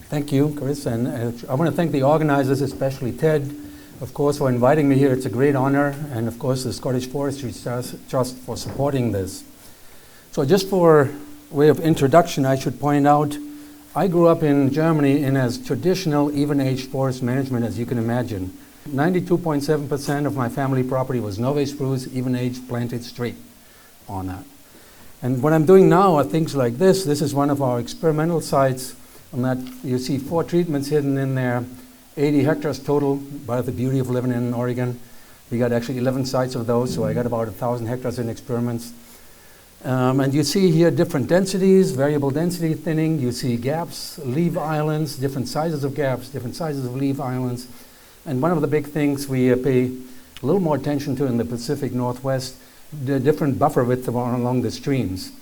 Thank you, Chris, and I want to thank the organizers, especially Ted, of course, for inviting me here. It's a great honor, and of course the Scottish Forestry Trust for supporting this. So just for way of introduction, I should point out, I grew up in Germany in as traditional even-aged forest management as you can imagine. 92.7% of my family property was Norway spruce, even-aged, planted straight on that. And what I'm doing now are things like this. This is one of our experimental sites. On that, you see 4 treatments hidden in there, 80 hectares total, by the beauty of living in Oregon. We got actually 11 sites of those, so I got about 1,000 hectares in experiments. And you see here different densities, variable density thinning. You see gaps, leaf islands, different sizes of gaps, different sizes of leaf islands. And one of the big things we pay a little more attention to in the Pacific Northwest, the different buffer width along the streams.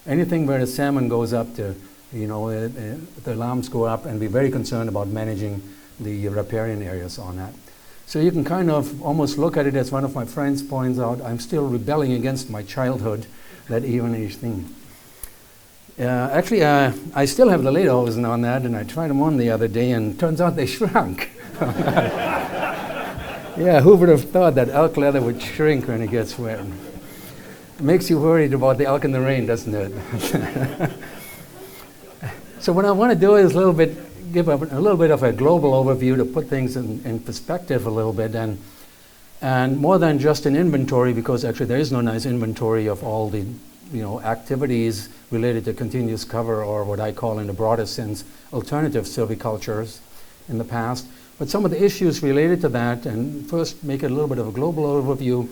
Anything where the salmon goes up to, the alarms go up, and we're very concerned about managing the riparian areas on that. So you can kind of almost look at it as one of my friends points out, I'm still rebelling against my childhood, that even-age thing. Actually, I still have the lederhosen on that, and I tried them on the other day, and turns out they shrunk. Yeah, who would have thought that elk leather would shrink when it gets wet? It makes you worried about the elk in the rain, doesn't it? So what I want to do is give a little bit of a global overview to put things in perspective a little bit, and more than just an inventory, because actually there is no nice inventory of all the activities related to continuous cover, or what I call in the broader sense alternative silvicultures in the past, but some of the issues related to that, and first make it a little bit of a global overview,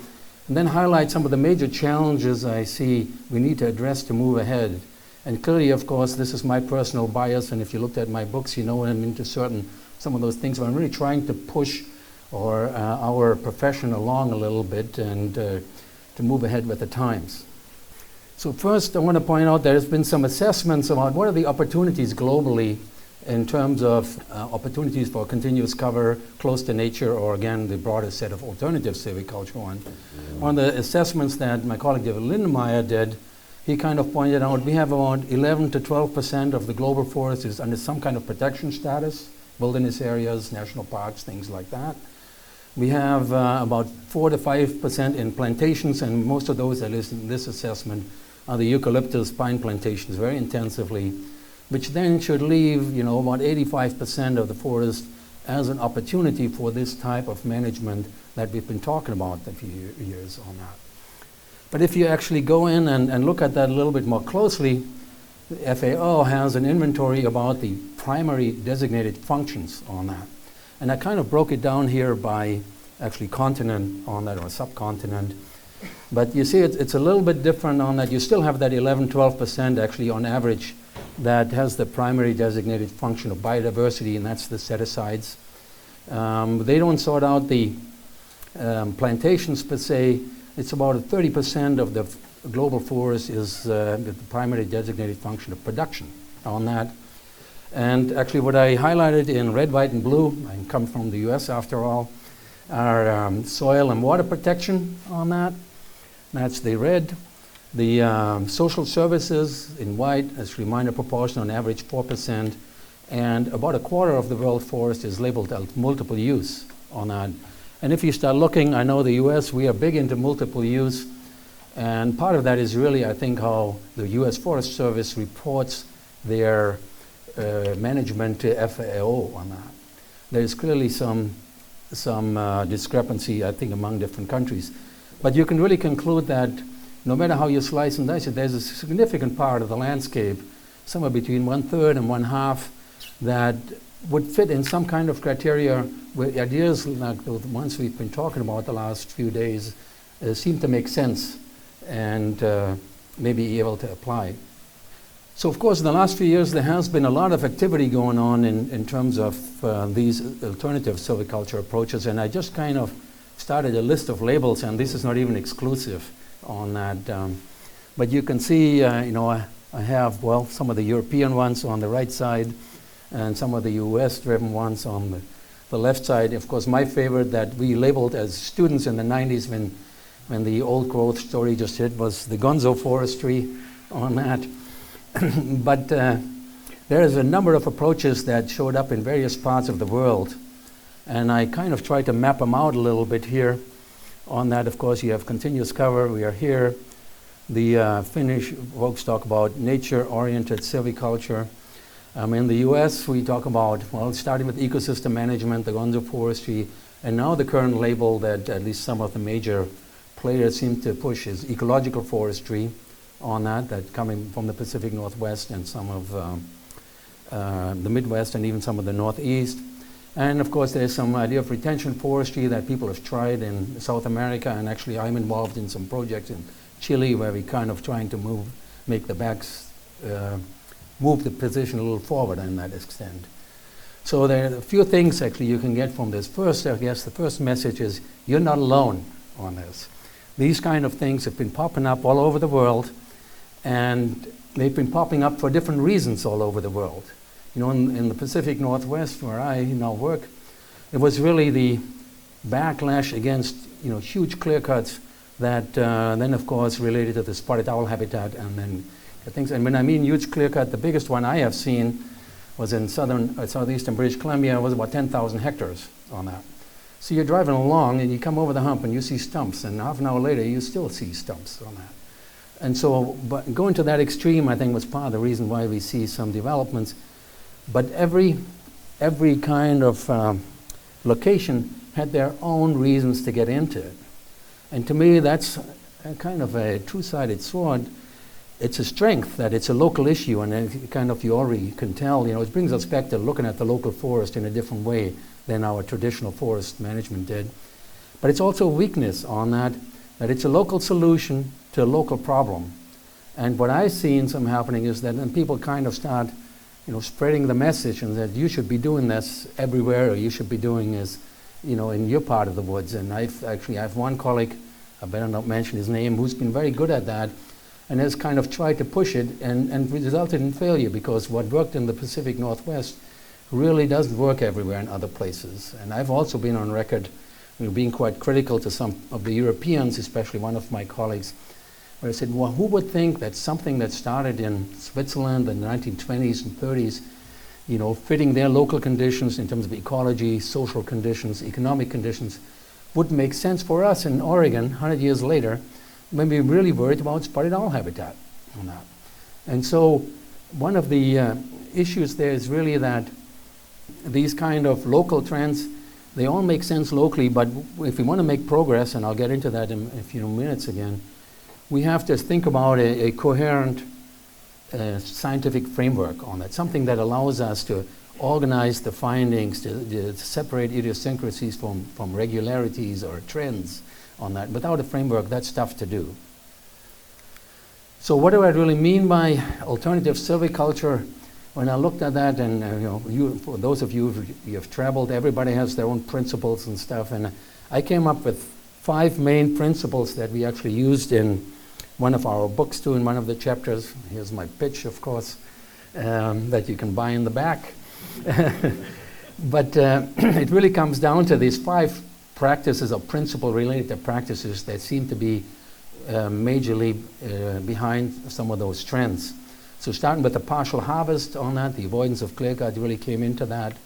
and then highlight some of the major challenges I see we need to address to move ahead. And clearly, of course, this is my personal bias, and if you looked at my books, I'm into some of those things where I'm really trying to push our profession along a little bit and to move ahead with the times. So first, I want to point out there's been some assessments about what are the opportunities globally in terms of opportunities for continuous cover, close to nature, or again, the broader set of alternative silviculture one. One of the assessments that my colleague David Lindemeyer did, he kind of pointed out we have about 11 to 12% of the global forest is under some kind of protection status, wilderness areas, national parks, things like that. We have about 4 to 5% in plantations, and most of those, at least in this assessment, are the eucalyptus pine plantations very intensively, which then should leave about 85% of the forest as an opportunity for this type of management that we've been talking about a few years on that. But if you actually go in and look at that a little bit more closely, the FAO has an inventory about the primary designated functions on that. And I kind of broke it down here by actually continent on that, or subcontinent. But you see it's a little bit different on that. You still have that 11, 12% actually on average that has the primary designated function of biodiversity, and that's the set-asides. They don't sort out the plantations per se. It's about 30% of the global forest is the primary designated function of production on that. And actually what I highlighted in red, white, and blue, I come from the US after all, are soil and water protection on that. That's the red. The social services in white, as a minor proportion, on average 4%. And about a quarter of the world forest is labeled as multiple use on that. And if you start looking, I know the US, we are big into multiple use. And part of that is really, I think, how the US Forest Service reports their management to FAO on that. There's clearly some discrepancy, I think, among different countries. But you can really conclude that no matter how you slice and dice it, there's a significant part of the landscape, somewhere between 1/3 and 1/2, that would fit in some kind of criteria where ideas like the ones we've been talking about the last few days seem to make sense and maybe able to apply. So of course in the last few years there has been a lot of activity going on in terms of these alternative silviculture approaches, and I just kind of started a list of labels, and this is not even exclusive on that. But you can see, I have, well, some of the European ones on the right side and some of the US-driven ones on the left side. Of course, my favorite that we labeled as students in the 90s when the old growth story just hit was the gonzo forestry on that. But there is a number of approaches that showed up in various parts of the world. And I kind of tried to map them out a little bit here. On that, of course, you have continuous cover. We are here. The Finnish folks talk about nature-oriented silviculture. In the US, we talk about, well, starting with ecosystem management, the Gonzo Forestry, and now the current label that at least some of the major players seem to push is ecological forestry on that coming from the Pacific Northwest and some of the Midwest and even some of the Northeast. And of course, there's some idea of retention forestry that people have tried in South America, and actually I'm involved in some projects in Chile where we kind of trying to make the backs, move the position a little forward in that extent. So there are a few things actually you can get from this. First, I guess the first message is you're not alone on this. These kind of things have been popping up all over the world, and they've been popping up for different reasons all over the world. You know, in the Pacific Northwest, where I now work, it was really the backlash against, you know, huge clear cuts that then, of course, related to the spotted owl habitat and then things. And when I mean huge clear cut, the biggest one I have seen was in southeastern British Columbia. It was about 10,000 hectares on that. So you're driving along and you come over the hump and you see stumps, and half an hour later you still see stumps on that. And so, but going to that extreme, I think, was part of the reason why we see some developments. But every kind of location had their own reasons to get into it. And to me, that's a kind of a two-sided sword. It's a strength that it's a local issue, and then kind of you already can tell, you know, it brings us back to looking at the local forest in a different way than our traditional forest management did. But it's also a weakness on that it's a local solution to a local problem. And what I've seen some happening is that then people kind of start, you know, spreading the message and that you should be doing this everywhere, or you should be doing this, you know, in your part of the woods. And I have one colleague, I better not mention his name, who's been very good at that and has kind of tried to push it and resulted in failure, because what worked in the Pacific Northwest really doesn't work everywhere in other places. And I've also been on record, you know, being quite critical to some of the Europeans, especially one of my colleagues, where I said, well, who would think that something that started in Switzerland in the 1920s and 30s, you know, fitting their local conditions in terms of ecology, social conditions, economic conditions, would make sense for us in Oregon 100 years later, when we're really worried about spotted owl habitat on that. And so one of the issues there is really that these kind of local trends, they all make sense locally, but if we want to make progress, and I'll get into that in a few minutes again, we have to think about a coherent scientific framework on that, something that allows us to organize the findings, to separate idiosyncrasies from regularities or trends on that. Without a framework, that's tough to do. So what do I really mean by alternative silviculture? When I looked at that, and you know, for those of you who have traveled, everybody has their own principles and stuff, and I came up with 5 main principles that we actually used in one of our books too, in one of the chapters. Here's my pitch, of course, that you can buy in the back. But it really comes down to these 5 practices or principle-related practices that seem to be majorly behind some of those trends. So starting with the partial harvest on that, the avoidance of clear cut really came into that.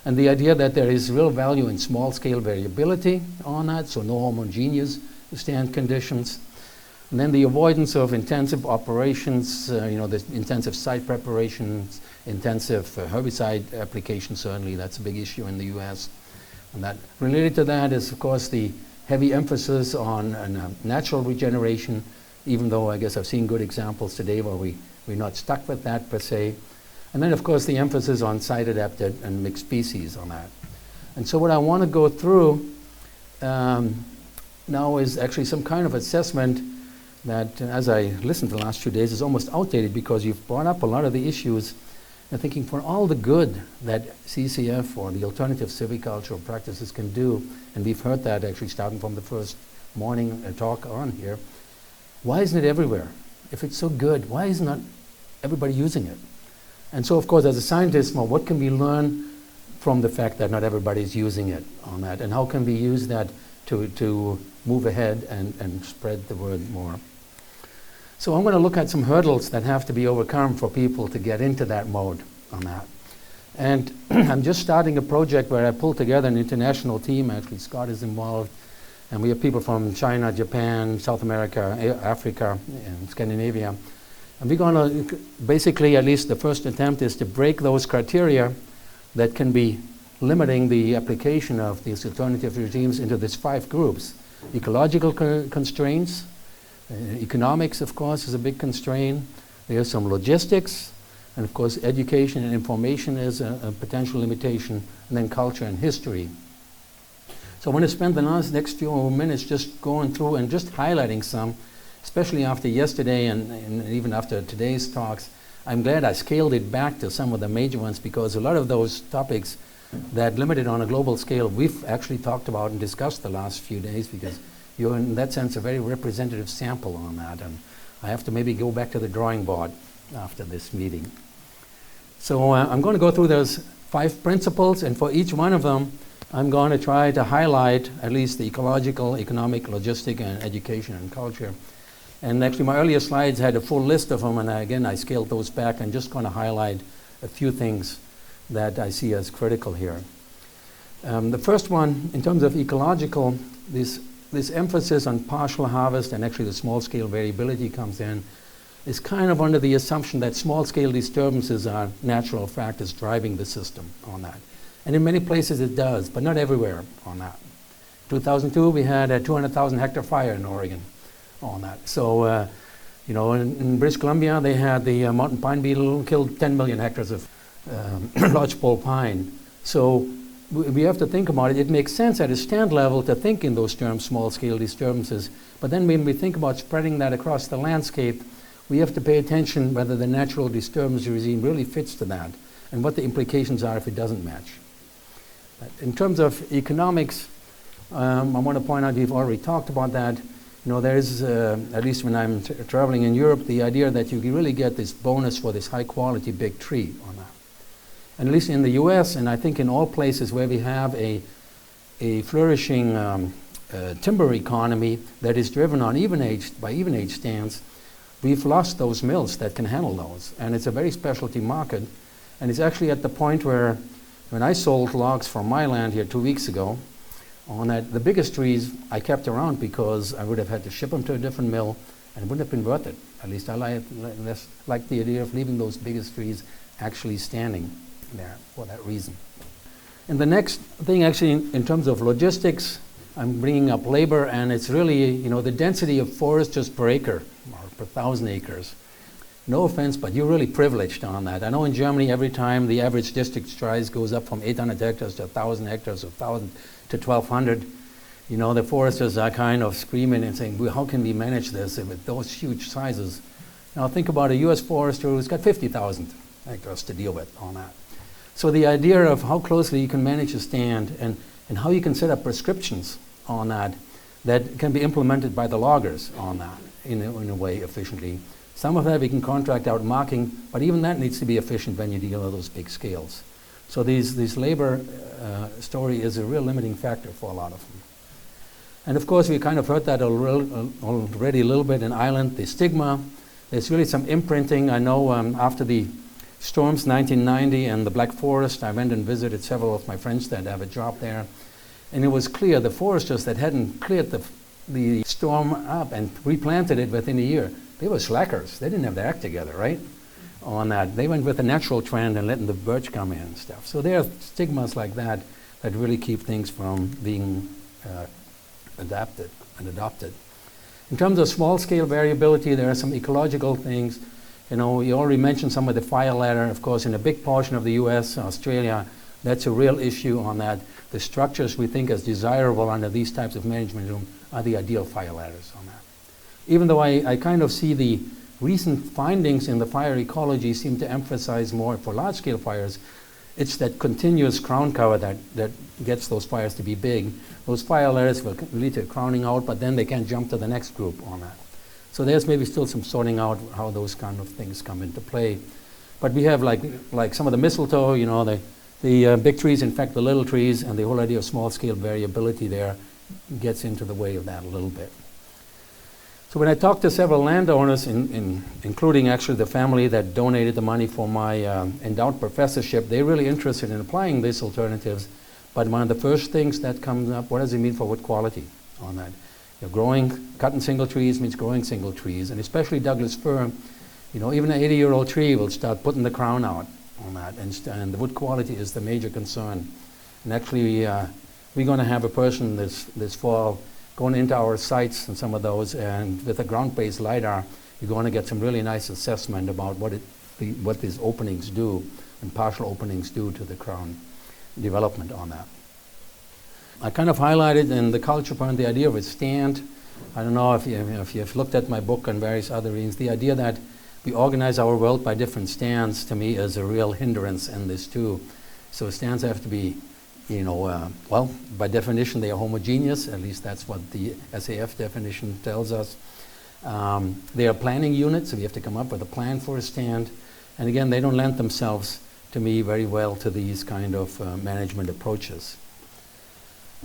And the idea that there is real value in small-scale variability on that, so no homogeneous stand conditions. And then the avoidance of intensive operations, you know, the intensive site preparations, intensive herbicide application, certainly that's a big issue in the US. And that related to that is, of course, the heavy emphasis on natural regeneration, even though I guess I've seen good examples today where we're not stuck with that per se. And then, of course, the emphasis on site-adapted and mixed species on that. And so what I want to go through now is actually some kind of assessment that, as I listened to the last few days, is almost outdated, because you've brought up a lot of the issues. And thinking for all the good that CCF or the alternative silvicultural practices can do, and we've heard that actually starting from the first morning talk on here, why isn't it everywhere? If it's so good, why is not everybody using it? And so, of course, as a scientist, well, what can we learn from the fact that not everybody is using it on that? And how can we use that to move ahead and spread the word more? So I'm going to look at some hurdles that have to be overcome for people to get into that mode on that. And I'm just starting a project where I pull together an international team. Actually, Scott is involved. And we have people from China, Japan, South America, Africa, and Scandinavia. And we're going to basically, at least the first attempt is to break those criteria that can be limiting the application of these alternative regimes into these 5 groups. Ecological constraints, economics, of course, is a big constraint. There's some logistics, and of course, education and information is a potential limitation, and then culture and history. So I want to spend the next few minutes just going through and just highlighting some, especially after yesterday and even after today's talks. I'm glad I scaled it back to some of the major ones, because a lot of those topics that limited on a global scale, we've actually talked about and discussed the last few days, because you're in that sense a very representative sample on that. And I have to maybe go back to the drawing board after this meeting. So I'm going to go through those 5 principles, and for each one of them, I'm going to try to highlight at least the ecological, economic, logistic, and education and culture. And actually, my earlier slides had a full list of them, and again, I scaled those back. I'm just going to highlight a few things that I see as critical here. The first one, in terms of ecological, this emphasis on partial harvest and actually the small-scale variability comes in, is kind of under the assumption that small-scale disturbances are natural factors driving the system on that. And in many places it does, but not everywhere on that. 2002, we had a 200,000 hectare fire in Oregon on that. So, you know, in British Columbia, they had the mountain pine beetle killed 10 million hectares of lodgepole pine. So we have to think about it. It makes sense at a stand level to think in those terms, small-scale disturbances. But then when we think about spreading that across the landscape, we have to pay attention whether the natural disturbance regime really fits to that and what the implications are if it doesn't match. In terms of economics, I want to point out, we've already talked about that. You know, there is, at least when I'm traveling in Europe, the idea that you can really get this bonus for this high-quality big tree on that. And at least in the US, and I think in all places where we have a flourishing timber economy that is driven on by even age stands, we've lost those mills that can handle those. And it's a very specialty market. And it's actually at the point where, when I sold logs from my land here 2 weeks ago, on that, the biggest trees I kept around because I would have had to ship them to a different mill, and it wouldn't have been worth it. At least I like the idea of leaving those biggest trees actually standing there for that reason. And the next thing, actually, in terms of logistics, I'm bringing up labor, and it's really, you know, the density of forest just per acre, or per 1,000 acres. No offense, but you're really privileged on that. I know in Germany, every time the average district size goes up from 800 hectares to 1,000 hectares, or 1,000 to 1,200, you know, the foresters are kind of screaming and saying, well, how can we manage this with those huge sizes? Now think about a US forester who's got 50,000 hectares to deal with on that. So the idea of how closely you can manage a stand and how you can set up prescriptions on that can be implemented by the loggers on that in a way efficiently. Some of that we can contract out marking, but even that needs to be efficient when you deal with those big scales. So this labor story is a real limiting factor for a lot of them. And of course, we kind of heard that already a little bit in Ireland, the stigma. There's really some imprinting. I know after the storms 1990 and the Black Forest, I went and visited several of my friends that have a job there. And it was clear the foresters that hadn't cleared the storm up and replanted it within a year, they were slackers. They didn't have their act together, right? On that. They went with a natural trend and letting the birch come in and stuff. So there are stigmas like that that really keep things from being adapted and adopted. In terms of small-scale variability, there are some ecological things. You know, you already mentioned some of the fire ladder. Of course, in a big portion of the US, Australia, that's a real issue on that. The structures we think as desirable under these types of management are the ideal fire ladders on that. Even though I kind of see the recent findings in the fire ecology seem to emphasize more for large-scale fires, it's that continuous crown cover that gets those fires to be big. Those fire ladders will lead to crowning out, but then they can't jump to the next group on that. So there's maybe still some sorting out how those kind of things come into play. But we have like some of the mistletoe, you know, the big trees infect the little trees, and the whole idea of small-scale variability there gets into the way of that a little bit. So when I talked to several landowners, including actually the family that donated the money for my endowed professorship, they're really interested in applying these alternatives. But one of the first things that comes up, what does it mean for wood quality on that? Cutting single trees means growing single trees, and especially Douglas fir. Even an 80-year-old tree will start putting the crown out on that, and the wood quality is the major concern. And actually, we're going to have a person this fall going into our sites and some of those, and with a ground-based LiDAR, you're going to get some really nice assessment about what these openings do and partial openings do to the crown development on that. I kind of highlighted in the culture point the idea of a stand. I don't know if you've looked at my book and various other readings. The idea that we organize our world by different stands, to me, is a real hindrance in this too. So stands have to be, well, by definition, they are homogeneous. At least that's what the SAF definition tells us. They are planning units, so we have to come up with a plan for a stand. And again, they don't lend themselves, to me, very well to these kind of management approaches.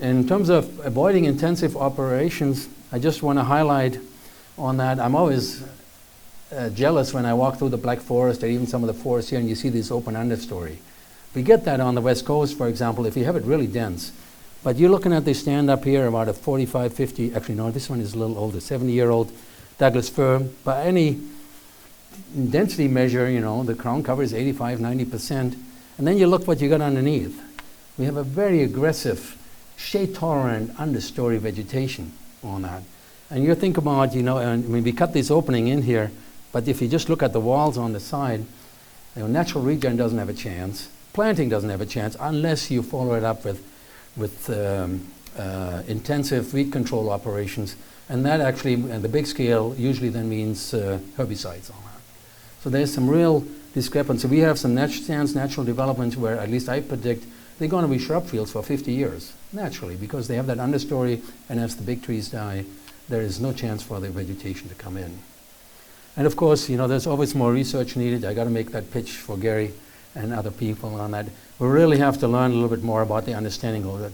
In terms of avoiding intensive operations, I just want to highlight on that. I'm always jealous when I walk through the Black Forest or even some of the forests here and you see this open understory. We get that on the West Coast, for example, if you have it really dense. But you're looking at this stand up here, about a 45, 50, actually no, this one is a little older, 70-year-old Douglas fir. By any density measure, the crown cover is 85, 90%. And then you look what you got underneath. We have a very aggressive, shade-tolerant understory vegetation on that. And you think about, we cut this opening in here, but if you just look at the walls on the side, natural regen doesn't have a chance. Planting doesn't have a chance unless you follow it up with intensive weed control operations. And that actually, at the big scale, usually then means herbicides on that. So there's some real discrepancy. We have some natural developments where, at least I predict, they're going to be shrub fields for 50 years, naturally, because they have that understory, and as the big trees die, there is no chance for the vegetation to come in. And of course, there's always more research needed. I got to make that pitch for Gary and other people on that. We really have to learn a little bit more about the understanding of that.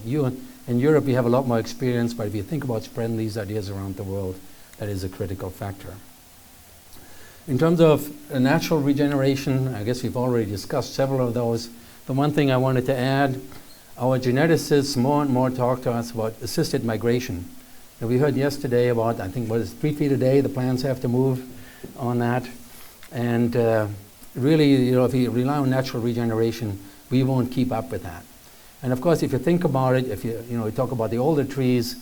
In Europe, you have a lot more experience, but if you think about spreading these ideas around the world, that is a critical factor. In terms of natural regeneration, I guess we've already discussed several of those. The one thing I wanted to add, our geneticists more and more talk to us about assisted migration. And we heard yesterday about, I think, 3 feet a day, the plants have to move on that. And really, if you rely on natural regeneration, we won't keep up with that. And of course, if you think about it, if you talk about the older trees,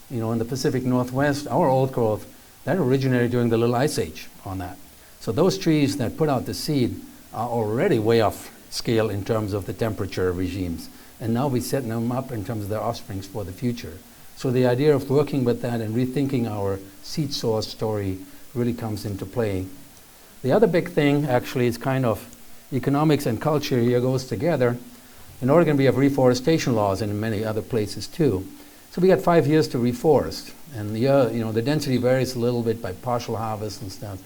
in the Pacific Northwest, our old growth, that originated during the Little Ice Age on that. So those trees that put out the seed are already way off scale in terms of the temperature regimes. And now we're setting them up in terms of their offsprings for the future. So the idea of working with that and rethinking our seed source story really comes into play. The other big thing actually is kind of economics and culture here goes together. In Oregon we have reforestation laws and in many other places too. So we got 5 years to reforest. And the density varies a little bit by partial harvest and stuff.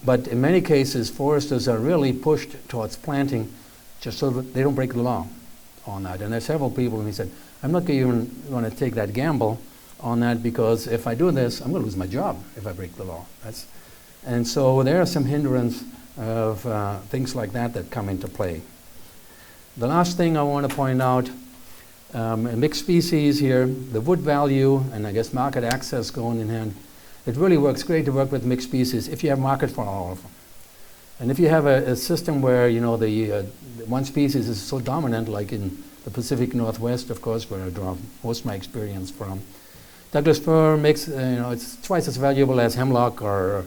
But in many cases, foresters are really pushed towards planting just so that they don't break the law on that. And there's several people who said, I'm not even going to take that gamble on that because if I do this, I'm going to lose my job if I break the law. And so there are some hindrance of things like that come into play. The last thing I want to point out, mixed species here, the wood value and I guess market access going in hand. It really works great to work with mixed species if you have market for all of them. And if you have a system where the one species is so dominant, like in the Pacific Northwest, of course, where I draw most of my experience from, Douglas fir makes it's twice as valuable as hemlock or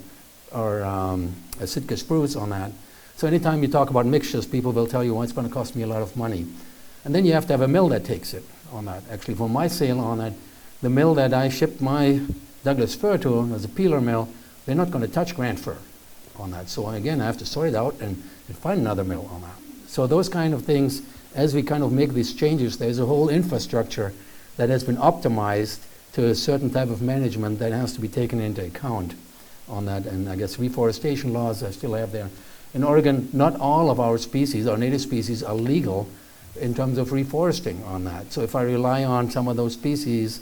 a Sitka spruce on that. So anytime you talk about mixtures, people will tell you, well, it's going to cost me a lot of money. And then you have to have a mill that takes it on that. Actually, for my sale on that, the mill that I shipped my Douglas fir to as a peeler mill, they're not going to touch Grant fir on that. So again, I have to sort it out and find another mill on that. So those kind of things, as we kind of make these changes, there's a whole infrastructure that has been optimized to a certain type of management that has to be taken into account on that. And I guess reforestation laws I still have there. In Oregon, not all of our species, our native species, are legal in terms of reforesting on that. So if I rely on some of those species,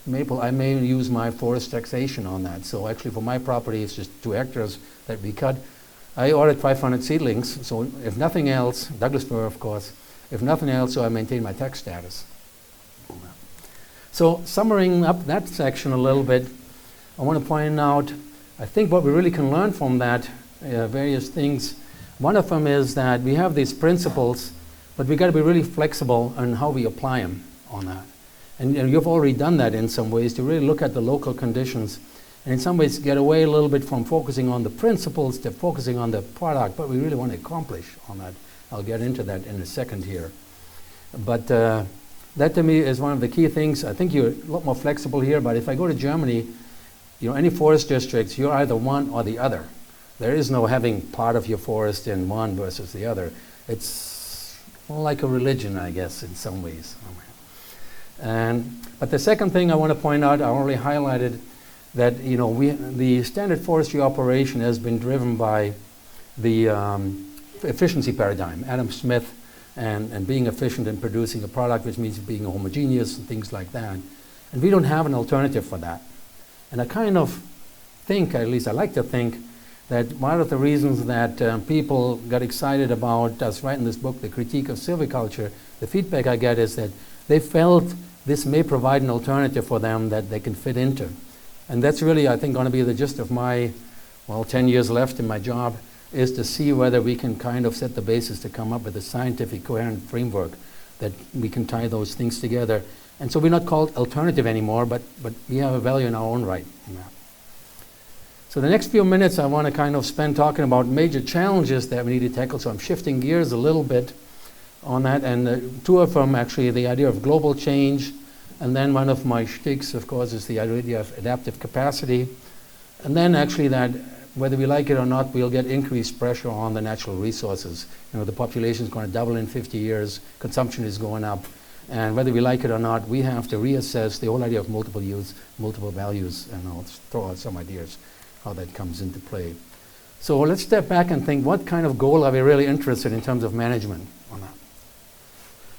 maple, I may use my forest taxation on that. So actually for my property, it's just 2 hectares that we cut. I ordered 500 seedlings, so if nothing else, Douglas fir of course, if nothing else, so I maintain my tax status. So summarizing up that section a little bit, I want to point out, I think what we really can learn from that, various things. One of them is that we have these principles, but we got to be really flexible on how we apply them on that. And you've already done that in some ways, to really look at the local conditions, and in some ways get away a little bit from focusing on the principles to focusing on the product, what we really want to accomplish on that. I'll get into that in a second here. But that to me is one of the key things. I think you're a lot more flexible here, but if I go to Germany, any forest districts, you're either one or the other. There is no having part of your forest in one versus the other. It's more like a religion, I guess, in some ways. But the second thing I want to point out, I already highlighted that the standard forestry operation has been driven by the efficiency paradigm, Adam Smith, and being efficient in producing a product, which means being homogeneous and things like that. And we don't have an alternative for that. And I kind of think, at least I like to think, that one of the reasons that people got excited about us writing this book, The Critique of Silviculture, the feedback I get is that they felt this may provide an alternative for them that they can fit into. And that's really, I think, going to be the gist of my, 10 years left in my job, is to see whether we can kind of set the basis to come up with a scientific, coherent framework that we can tie those things together. And so we're not called alternative anymore, but we have a value in our own right. So the next few minutes I want to kind of spend talking about major challenges that we need to tackle. So I'm shifting gears a little bit on that, and 2 of them actually, the idea of global change, and then one of my shticks, of course, is the idea of adaptive capacity, and then actually that whether we like it or not, we'll get increased pressure on the natural resources. The population is going to double in 50 years, consumption is going up, and whether we like it or not, we have to reassess the whole idea of multiple use, multiple values, and I'll throw out some ideas how that comes into play. So let's step back and think, what kind of goal are we really interested in terms of management on that?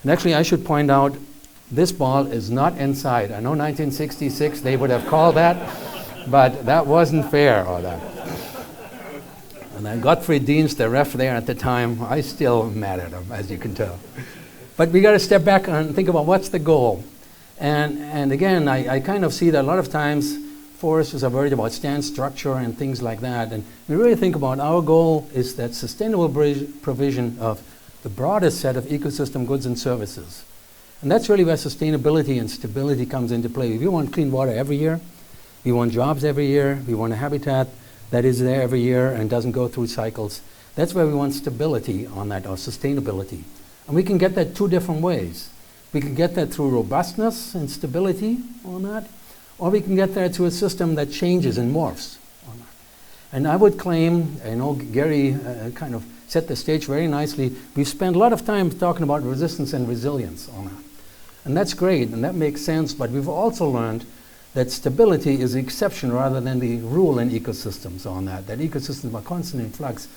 And actually, I should point out, this ball is not inside. I know 1966 they would have called that, but that wasn't fair, or that. And then Gottfried Dienst, the ref there at the time, I still am mad at him, as you can tell. But we got to step back and think about what's the goal. And again, I kind of see that a lot of times foresters are worried about stand structure and things like that. And we really think about our goal is that sustainable provision of the broadest set of ecosystem goods and services. And that's really where sustainability and stability comes into play. We want clean water every year. We want jobs every year. We want a habitat that is there every year and doesn't go through cycles. That's where we want stability on that, or sustainability. And we can get that 2 different ways. We can get that through robustness and stability on that, or we can get there through a system that changes and morphs on that. And I would claim, I know Gary kind of set the stage very nicely, we've spent a lot of time talking about resistance and resilience on that. And that's great, and that makes sense, but we've also learned that stability is the exception rather than the rule in ecosystems on that ecosystems are constantly in flux.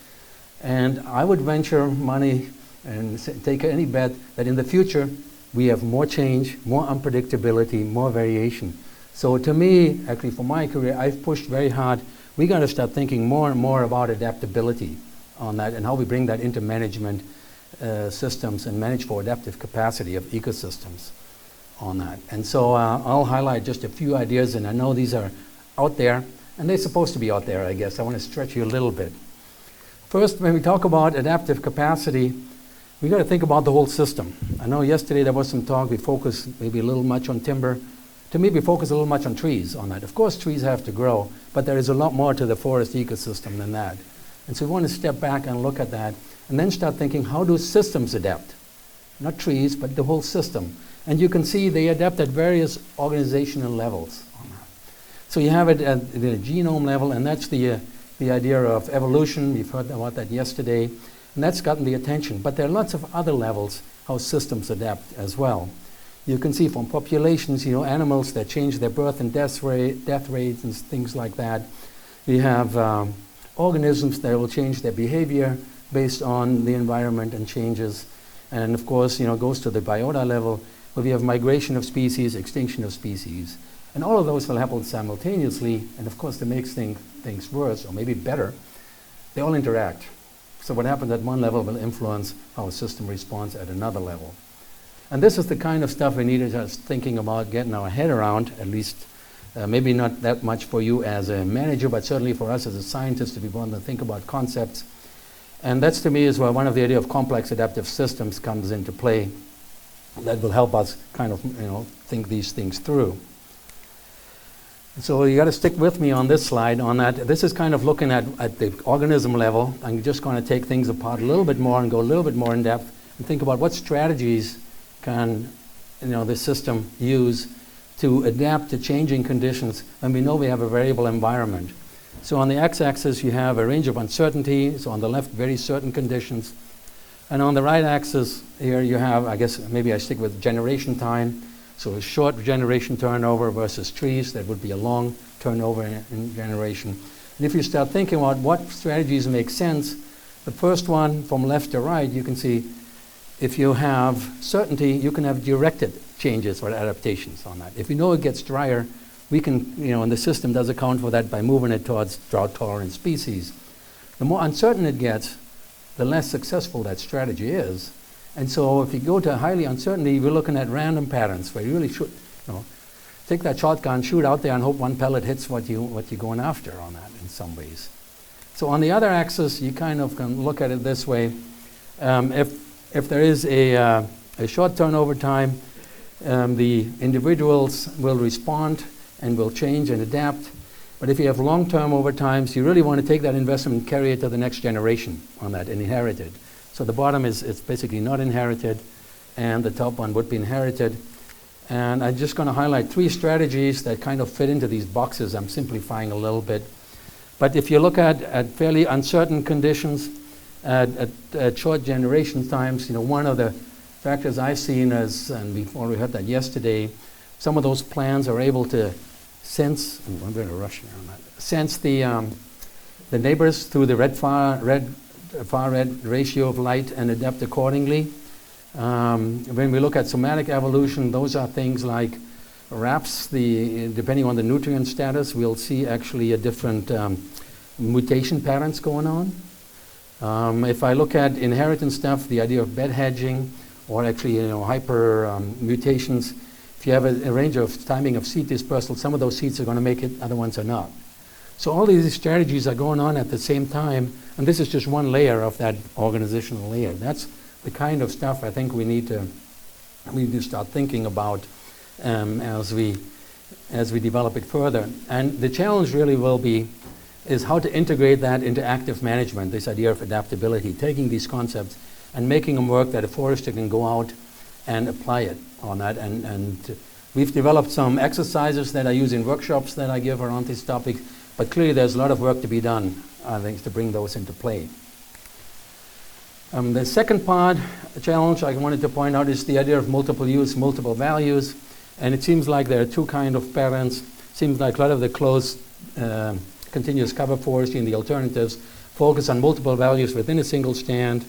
And I would venture money and take any bet that in the future we have more change, more unpredictability, more variation. So to me, actually for my career, I've pushed very hard. We got to start thinking more and more about adaptability on that and how we bring that into management systems and manage for adaptive capacity of ecosystems on that. And so I'll highlight just a few ideas, and I know these are out there, and they're supposed to be out there, I guess. I want to stretch you a little bit. First, when we talk about adaptive capacity, we got to think about the whole system. I know yesterday there was some talk, we focused maybe a little much on timber. To me, we focus a little much on trees on that. Of course, trees have to grow, but there is a lot more to the forest ecosystem than that. And so we want to step back and look at that, and then start thinking, how do systems adapt? Not trees, but the whole system. And you can see they adapt at various organizational levels. So you have it at the genome level, and that's the idea of evolution. We've heard about that yesterday, and that's gotten the attention. But there are lots of other levels how systems adapt as well. You can see from populations, animals that change their birth and death rates and things like that. We have organisms that will change their behavior based on the environment and changes. And of course, it goes to the biota level, where we have migration of species, extinction of species. And all of those will happen simultaneously, and of course, to make things worse, or maybe better, they all interact. So what happens at one level will influence how a system responds at another level. And this is the kind of stuff we need to just thinking about getting our head around, at least maybe not that much for you as a manager, but certainly for us as a scientist, if we want to think about concepts. And that's, to me, is where one of the idea of complex adaptive systems comes into play. That will help us kind of, think these things through. So you got to stick with me on this slide on that. This is kind of looking at the organism level. I'm just going to take things apart a little bit more and go a little bit more in depth and think about what strategies can the system use to adapt to changing conditions when we know we have a variable environment. So on the x-axis you have a range of uncertainty. So on the left, very certain conditions. And on the right axis here you have, I guess maybe I stick with generation time. So a short generation turnover versus trees, that would be a long turnover in generation. And if you start thinking about what strategies make sense, the first one from left to right, you can see if you have certainty, you can have directed changes or adaptations on that. If you know it gets drier, we can, and the system does account for that by moving it towards drought-tolerant species. The more uncertain it gets, the less successful that strategy is. And so if you go to highly uncertainty, we're looking at random patterns where you really should, take that shotgun, shoot out there and hope one pellet hits what you're going after on that in some ways. So on the other axis, you kind of can look at it this way. If there is a short turnover time, the individuals will respond and will change and adapt. But if you have long turnover times, you really want to take that investment and carry it to the next generation on that and inherit it. So the bottom it's basically not inherited, and the top one would be inherited. And I'm just going to highlight 3 strategies that kind of fit into these boxes. I'm simplifying a little bit. But if you look at fairly uncertain conditions, at short generation times, one of the factors I've seen is, and we've already heard that yesterday, some of those plants are able to sense, I'm going to rush here on that, sense the neighbors through the far-red ratio of light and adapt accordingly. When we look at somatic evolution, those are things like RAPs, depending on the nutrient status, we'll see actually a different mutation patterns going on. If I look at inheritance stuff, the idea of bed hedging, or actually hyper mutations, if you have a range of timing of seed dispersal, some of those seeds are going to make it, other ones are not. So all these strategies are going on at the same time, and this is just one layer of that organizational layer. That's the kind of stuff I think we need to start thinking about as we develop it further. And the challenge really is how to integrate that into active management, this idea of adaptability, taking these concepts and making them work that a forester can go out and apply it on that. And we've developed some exercises that I use in workshops that I give around this topic, but clearly there's a lot of work to be done, I think, to bring those into play. The second part, challenge I wanted to point out is the idea of multiple use, multiple values. And it seems like there are 2 kind of patterns. Seems like a lot of the closed continuous cover forestry and the alternatives focus on multiple values within a single stand.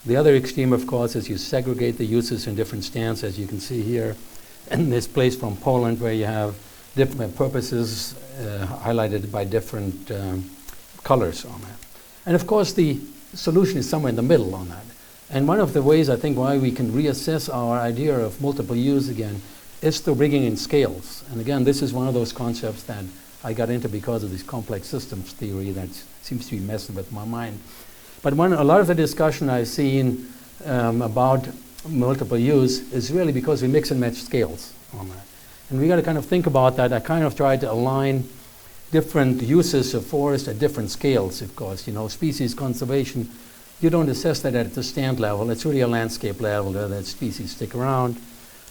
The other extreme, of course, is you segregate the uses in different stands, as you can see here. And this place from Poland where you have different purposes highlighted by different colors on that. And of course, the solution is somewhere in the middle on that. And one of the ways I think why we can reassess our idea of multiple use again is through bringing in scales. And again, this is one of those concepts that I got into because of this complex systems theory that seems to be messing with my mind. But a lot of the discussion I've seen about multiple use is really because we mix and match scales on that. And we got to kind of think about that. I kind of tried to align different uses of forest at different scales, of course. Species conservation, you don't assess that at the stand level. It's really a landscape level that species stick around.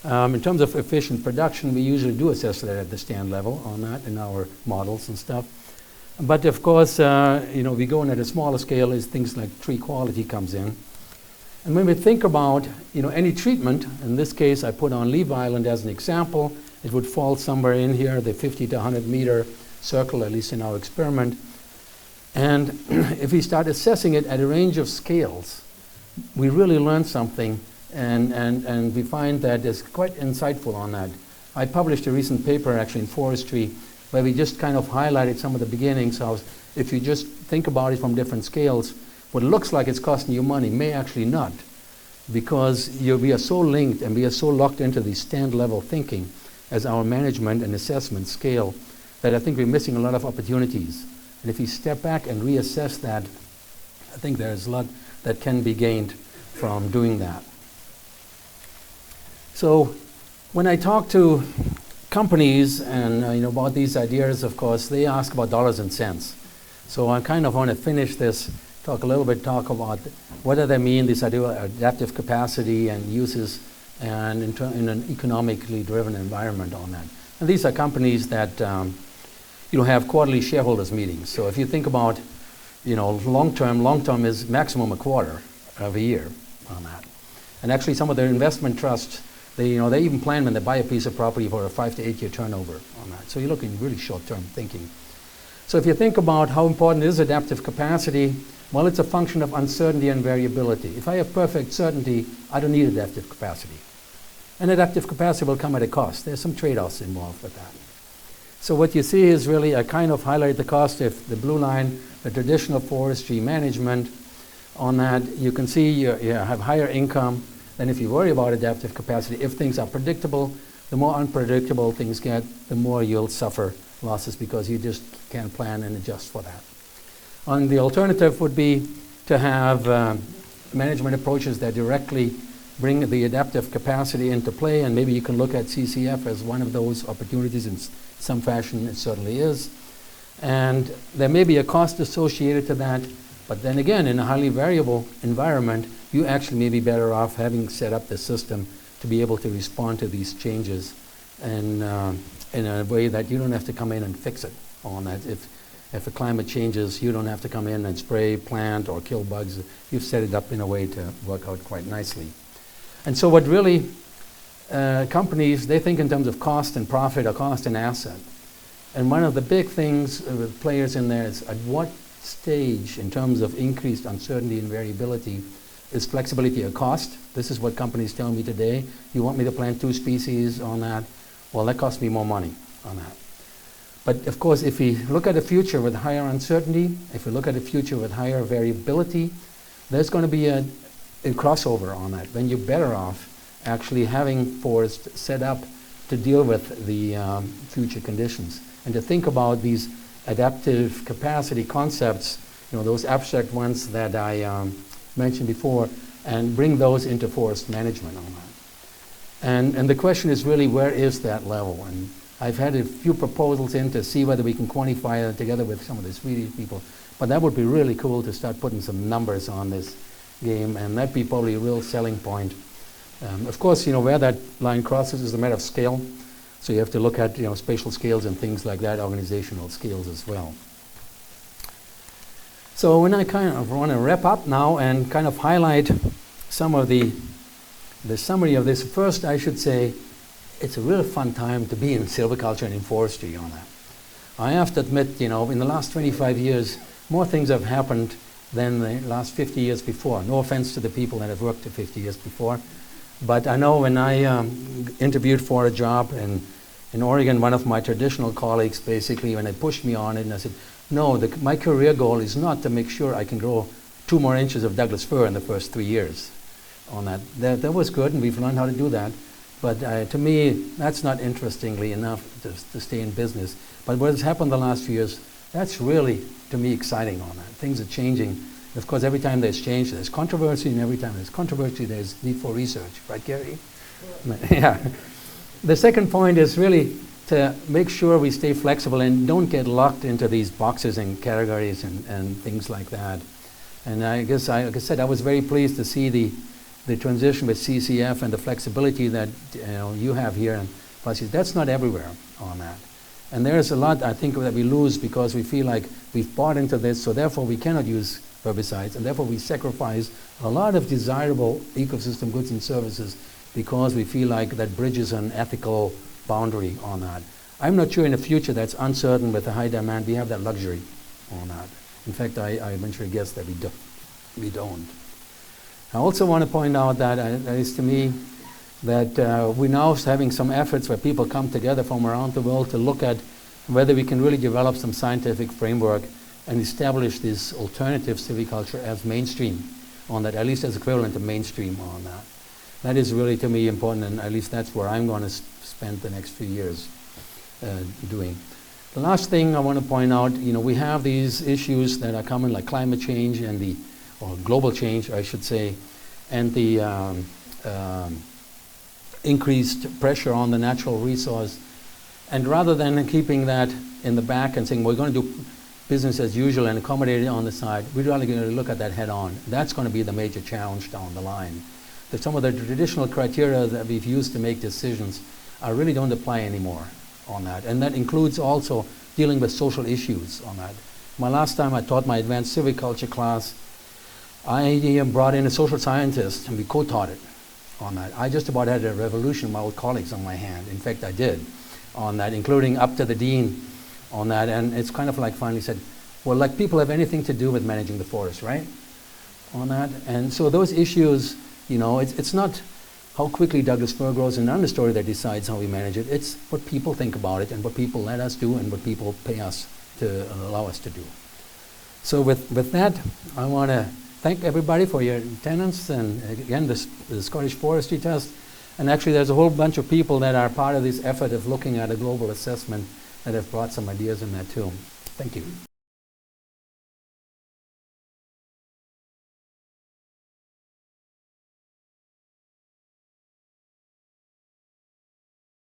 In terms of efficient production, we usually do assess that at the stand level on that in our models and stuff. But of course, we go in at a smaller scale as things like tree quality comes in. And when we think about, any treatment, in this case I put on Leave Island as an example, it would fall somewhere in here, the 50 to 100 meter circle, at least in our experiment. And if we start assessing it at a range of scales, we really learn something, and we find that it's quite insightful on that. I published a recent paper actually in Forestry where we just kind of highlighted some of the beginnings. How if you just think about it from different scales, what looks like it's costing you money may actually not, because we are so linked and we are so locked into the stand level thinking as our management and assessment scale that I think we're missing a lot of opportunities. And if you step back and reassess that, I think there's a lot that can be gained from doing that. So when I talk to companies and about these ideas, of course, they ask about dollars and cents. So I kind of want to finish this, talk about what do they mean, this idea of adaptive capacity and uses and in an economically driven environment on that. And these are companies that have quarterly shareholders meetings. So if you think about long term is maximum a quarter of a year on that. And actually some of their investment trusts, they even plan when they buy a piece of property for a 5 to 8 year turnover on that. So you're looking really short term thinking. So if you think about how important is adaptive capacity, well, it's a function of uncertainty and variability. If I have perfect certainty, I don't need adaptive capacity. And adaptive capacity will come at a cost. There's some trade-offs involved with that. So what you see is really I kind of highlight the cost of the blue line, the traditional forestry management. On that, you can see you have higher income than if you worry about adaptive capacity. If things are predictable, the more unpredictable things get, the more you'll suffer losses because you just can't plan and adjust for that. And the alternative would be to have management approaches that directly bring the adaptive capacity into play, and maybe you can look at CCF as one of those opportunities in some fashion. It certainly is. And there may be a cost associated to that, but then again, in a highly variable environment, you actually may be better off having set up the system to be able to respond to these changes and in a way that you don't have to come in and fix it on that. If the climate changes, you don't have to come in and spray, plant, or kill bugs. You've set it up in a way to work out quite nicely. And so what really companies, they think in terms of cost and profit or cost and asset. And one of the big things with players in there is at what stage in terms of increased uncertainty and variability is flexibility a cost? This is what companies tell me today. You want me to plant 2 species on that? Well, that costs me more money on that. But of course, if we look at a future with higher uncertainty, if we look at a future with higher variability, there's going to be a crossover on that. Then you're better off actually having forests set up to deal with the future conditions and to think about these adaptive capacity concepts, those abstract ones that I mentioned before, and bring those into forest management on that. And the question is really, where is that level? And I've had a few proposals in to see whether we can quantify it together with some of the Swedish people, but that would be really cool to start putting some numbers on this game, and that'd be probably a real selling point. Of course, where that line crosses is a matter of scale, so you have to look at spatial scales and things like that, organizational scales as well. So when I kind of want to wrap up now and kind of highlight some of the summary of this, first I should say it's a real fun time to be in silviculture and in forestry on that. I have to admit, in the last 25 years, more things have happened than the last 50 years before. No offense to the people that have worked 50 years before. But I know when I interviewed for a job in Oregon, one of my traditional colleagues basically, when they pushed me on it, and I said, no, my career goal is not to make sure I can grow 2 more inches of Douglas fir in the first 3 years on that. That was good, and we've learned how to do that. But to me, that's not interestingly enough to stay in business. But what has happened the last few years, that's really, to me, exciting on that. Things are changing. Of course, every time there's change, there's controversy, and every time there's controversy, there's need for research. Right, Gary? Yeah. The second point is really to make sure we stay flexible and don't get locked into these boxes and categories and things like that. And I guess, like I said, I was very pleased to see the transition with CCF and the flexibility that you have here. And that's not everywhere on that. And there's a lot, I think, that we lose because we feel like we've bought into this, so therefore we cannot use herbicides, and therefore we sacrifice a lot of desirable ecosystem goods and services because we feel like that bridges an ethical boundary on that. I'm not sure in the future that's uncertain with the high demand. We have that luxury on that. In fact, I venture to guess that we don't. I also want to point out that, at least to me, that we're now having some efforts where people come together from around the world to look at whether we can really develop some scientific framework and establish this alternative silviculture as mainstream on that, at least as equivalent to mainstream on that. That is really, to me, important, and at least that's where I'm going to spend the next few years doing. The last thing I want to point out, we have these issues that are common, like climate change and or global change, I should say, and the increased pressure on the natural resource. And rather than keeping that in the back and saying we're going to do business as usual and accommodate it on the side, we're really going to look at that head on. That's going to be the major challenge down the line. That some of the traditional criteria that we've used to make decisions really don't apply anymore on that. And that includes also dealing with social issues on that. My last time I taught my advanced silviculture class, I brought in a social scientist and we co-taught it on that. I just about had a revolution of my old colleagues on my hand. In fact, I did on that, including up to the dean on that. And it's kind of like finally said, well, like people have anything to do with managing the forest, right? On that. And so those issues, it's not how quickly Douglas fir grows in an understory that decides how we manage it. It's what people think about it and what people let us do and what people pay us to allow us to do. So with that, I want to thank everybody for your attendance, and again, the Scottish Forestry Test. And actually, there's a whole bunch of people that are part of this effort of looking at a global assessment that have brought some ideas in that too. Thank you.